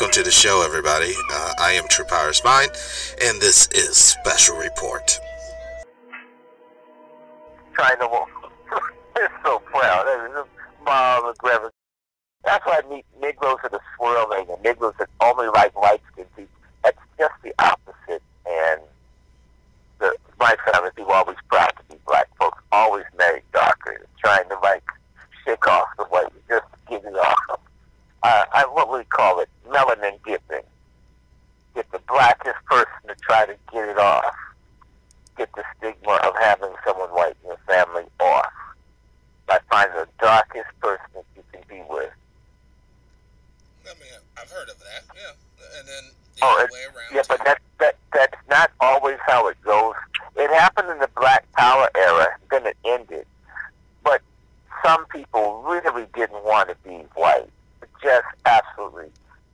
Welcome to the show, everybody. I am TruePowerIsMine, and this is Special Report. China is so proud. Mom, grandma. That's why Negroes are the swirling, and Negroes that only like light-skinned people. That's just the opposite. And my family, people always proud to be black folks, always married darker, trying to shake off the white, just get it off. What we call it, melanin dipping. Get the blackest person to try to get it off. Get the stigma of having someone white in your family off. By finding the darkest person that you can be with. I mean, I've heard of that, yeah. And then the other way around. Yeah, but that's not always how it goes. It happened in the Black Power era, then it ended. But some people really didn't want to be white. Just absolutely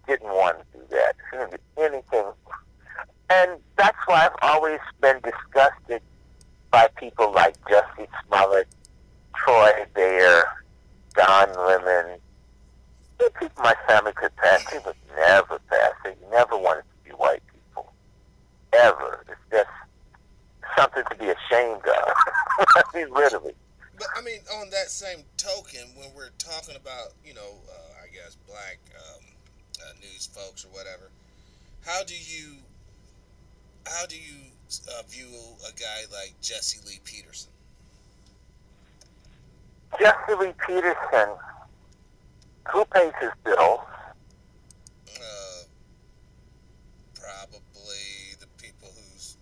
didn't want to do that. Couldn't do anything. And that's why I've always been disgusted by people like Jussie Smollett, Troy Bear, Don Lemon. The people my family could pass, they would never pass. They never wanted to be white people. Ever. It's just something to be ashamed of. I mean, literally. But, I mean, on that same token, when we're talking about, I guess, black news folks or whatever, how do you view a guy like Jesse Lee Peterson? Jesse Lee Peterson, who pays his bills? Probably the people who's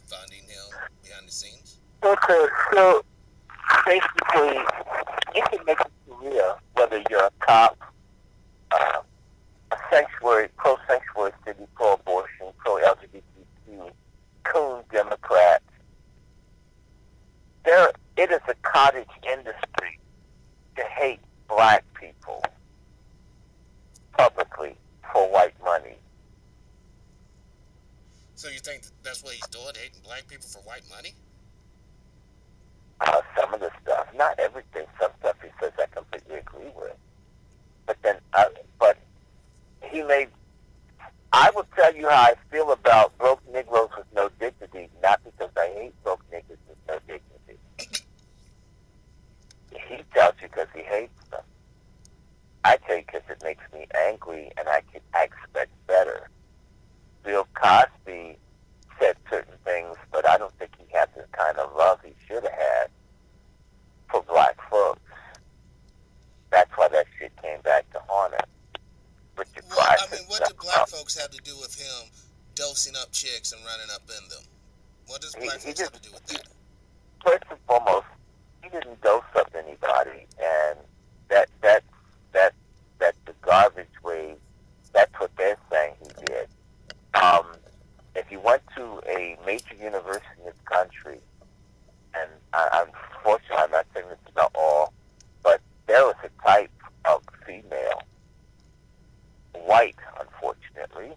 funding him behind the scenes. Okay, so basically, you can make a career, whether you're a cop, a sanctuary, pro-sanctuary city, pro-abortion, pro-LGBTQ, coon Democrat. It is a cottage industry to hate black people publicly for white money. So you think that's what he's doing, hating black people for white money? Some of the stuff, not everything. Some stuff he says I completely agree with. But then, he made. I will tell you how I feel about broke Negroes with no dignity, not because I hate broke niggas with no dignity. He tells you because he hates them. I tell you because it makes me angry, and I expect better. Bill Cosby said certain things, but I don't think he had the kind of love he should have had for black folks. That's why that shit came back to haunt him. What do black folks have to do with him dosing up chicks and running up in them? What does black folks have to do with that? First and foremost, he didn't dose up anybody, and that's the garbage way. That's what they're saying he did. If you went to a major university in this country, and unfortunately, I'm not saying this about all, but there was a type of female, white, unfortunately,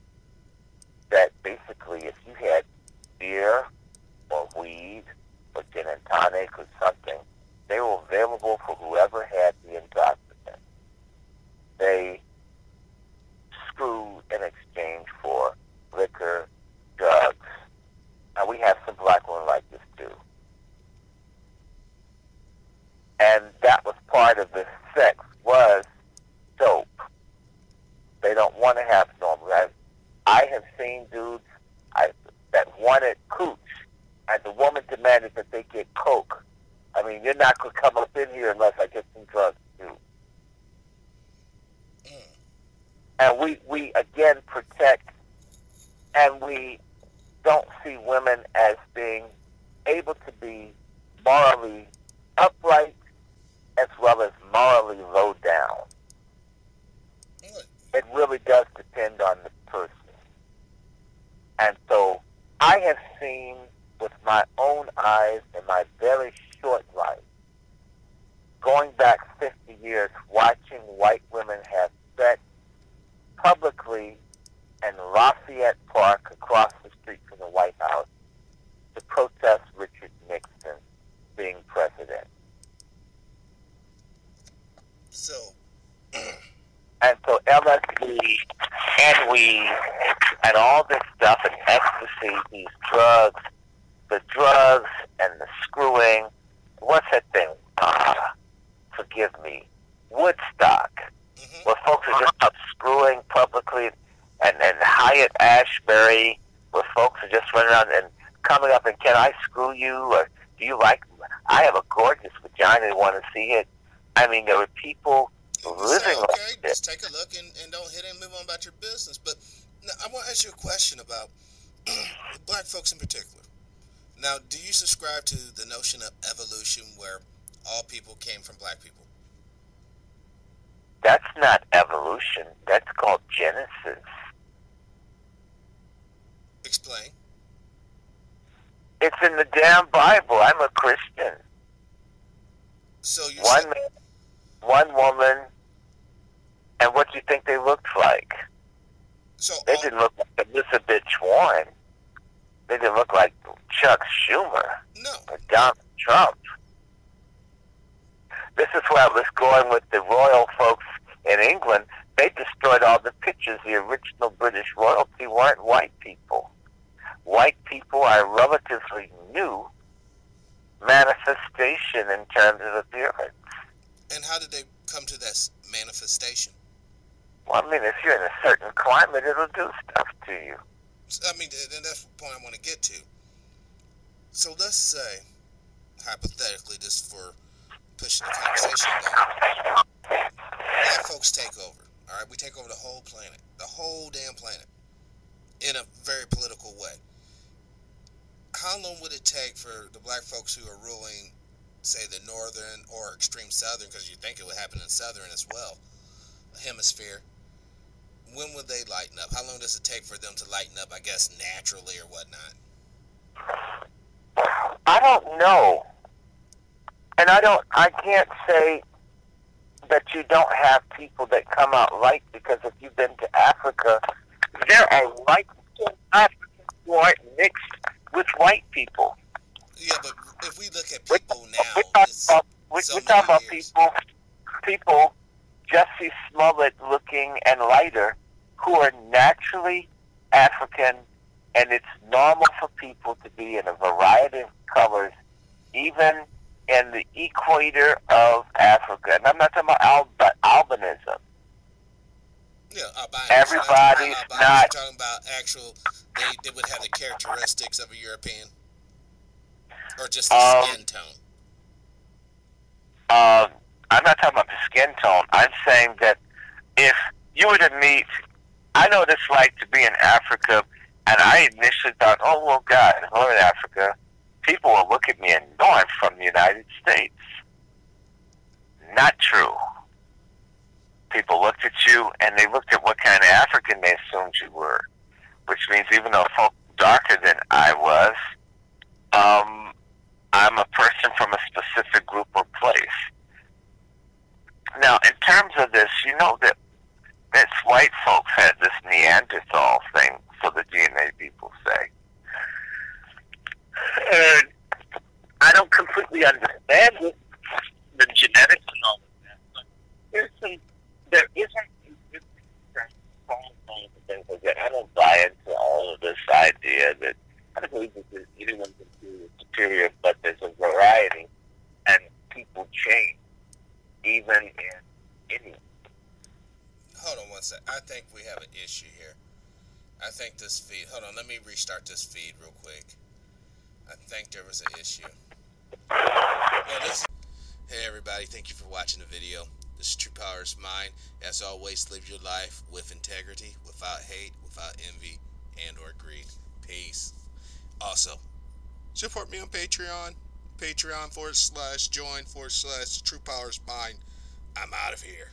that basically if you had beer or weed or gin and tonic or something, they were available for whoever had the intoxicant. They screwed in exchange for liquor, drugs. And we have some black women like this too. And that was part of the sex, was dope. They don't want to have normal. I have seen dudes that wanted cooch, and the woman demanded that they get coke. I mean, you're not going to come up in here unless I get some drugs too. And we again protect, and we don't see women as being able to be morally upright as well as morally low down. It really does depend on the person. And so I have seen with my own eyes in my very short life, going back 50 years, watching white women have sex publicly in Lafayette Park across the street from the White House to protest Richard Nixon being president. So, And so LSD and weed and all this stuff and ecstasy, these drugs, the drugs and the screwing. What's that thing? Forgive me. Woodstock. Where folks are just up screwing publicly, and Hyatt Ashbury, where folks are just running around and coming up and, can I screw you? Or do you like, I have a gorgeous vagina, I want to see it. I mean, there were people living okay, like this. just take a look and don't hit it and move on about your business. But now, I want to ask you a question about black folks in particular. Now, do you subscribe to the notion of evolution where all people came from black people? That's not evolution. That's called Genesis. Explain. It's in the damn Bible. I'm a Christian. So you one man, one woman, and what do you think they looked like? So they didn't look like Elizabeth Warren. They didn't look like Chuck Schumer. No. Or Donald Trump. This is where I was going with the royal folks in England. They destroyed all the pictures. The original British royalty weren't white people. White people are relatively new manifestation in terms of appearance. And how did they come to that manifestation? Well, I mean, if you're in a certain climate, it'll do stuff to you. I mean, and that's the point I want to get to. So let's say, hypothetically, just for pushing the conversation down, black folks take over. All right, we take over the whole planet, the whole damn planet, in a very political way. How long would it take for the black folks who are ruling, say, the northern or extreme southern, because you think it would happen in southern as well, hemisphere, when would they lighten up? How long does it take for them to lighten up, I guess, naturally or whatnot? I don't know. And I can't say that you don't have people that come out right, because if you've been to Africa, there are white Africans who aren't mixed with white people. Yeah, but if we look at people now, we're talking about people Jussie Smollett looking and lighter, who are naturally African, and it's normal for people to be in a variety of colors, even in the equator of Africa. And I'm not talking about albinism. Yeah, albinism. Everybody's not. You're talking about actual, they would have the characteristics of a European? Or just the skin tone? I'm not talking about the skin tone. I'm saying that if you were to meet, I know what it's like to be in Africa, and I initially thought, oh, well, God, if I'm in Africa, people will look at me and know I'm from the United States. Not true. People looked at you, and they looked at what kind of African they assumed you were, which means even though folk darker than I was, I'm a person from a specific group or place. Now, in terms of this, you know that white folks had this Neanderthal thing, so the DNA people say. And I don't completely understand it, the genetics and all of that, but there isn't things like that. I don't buy into all of this idea that I don't believe that anyone can be superior, but there's a variety, and people change, even in any. Hold on one sec. I think we have an issue here. I think this feed. Hold on, let me restart this feed real quick. I think there was an issue. Hey everybody, thank you for watching the video. This is TruePowerIsMine. As always, live your life with integrity, without hate, without envy, and or greed. Peace. Also, support me on Patreon. Patreon /join/TruePowerIsMine. I'm out of here.